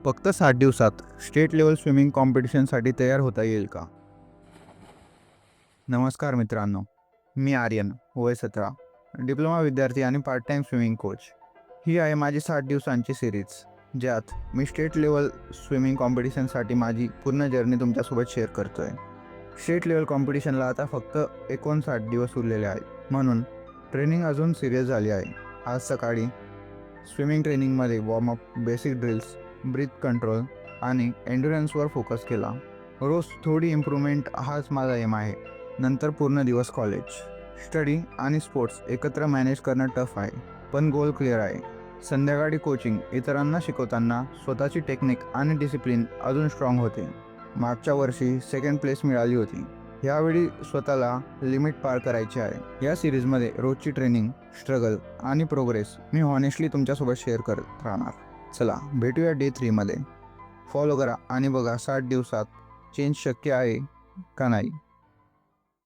फक्त 60 दिवसात state level swimming कॉम्पिटिशनसाठी तयार होता येईल का? नमस्कार मित्रांनो, मी आर्यन, वय 17, डिप्लोमा विद्यार्थी आणि पार्ट टाइम स्विमिंग कोच. ही आहे माझी 60 दिवसांची सिरीज, ज्यात मी स्टेट लेवल स्विमिंग कॉम्पिटिशनसाठी माझी पूर्ण जर्नी तुमच्यासोबत शेअर करतोय. स्टेट लेवल कॉम्पिटिशनला आता फक्त 59 दिवस उरलेले आहेत, म्हणून ट्रेनिंग अजून सिरियस झाली आहे. आज सकाळी स्विमिंग ट्रेनिंगमध्ये warm up, basic drills, breath control आणि एंड्युरन्सवर फोकस केला. रोज थोडी इम्प्रूव्हमेंट हाच माझा एम आहे. नंतर पूर्ण दिवस कॉलेज, स्टडी आणि स्पोर्ट्स एकत्र मॅनेज करणं टफ आहे, पण गोल क्लिअर आहे. संध्याकाळी कोचिंग, इतरांना शिकवताना स्वतःची टेक्निक आणि डिसिप्लिन अजून स्ट्रॉंग होते. मागच्या वर्षी सेकंड प्लेस मिळाली होती. यावेळी स्वतःला लिमिट पार करायची आहे. या सिरीजमध्ये रोजची ट्रेनिंग, स्ट्रगल आणि प्रोग्रेस मी हॉनेस्टली तुमच्यासोबत शेअर करत राहणार. चला भेटूया डे 3 मध्ये. फॉलो करा आणि बघा 60 दिवसात चेंज शक्य आहे का नाही.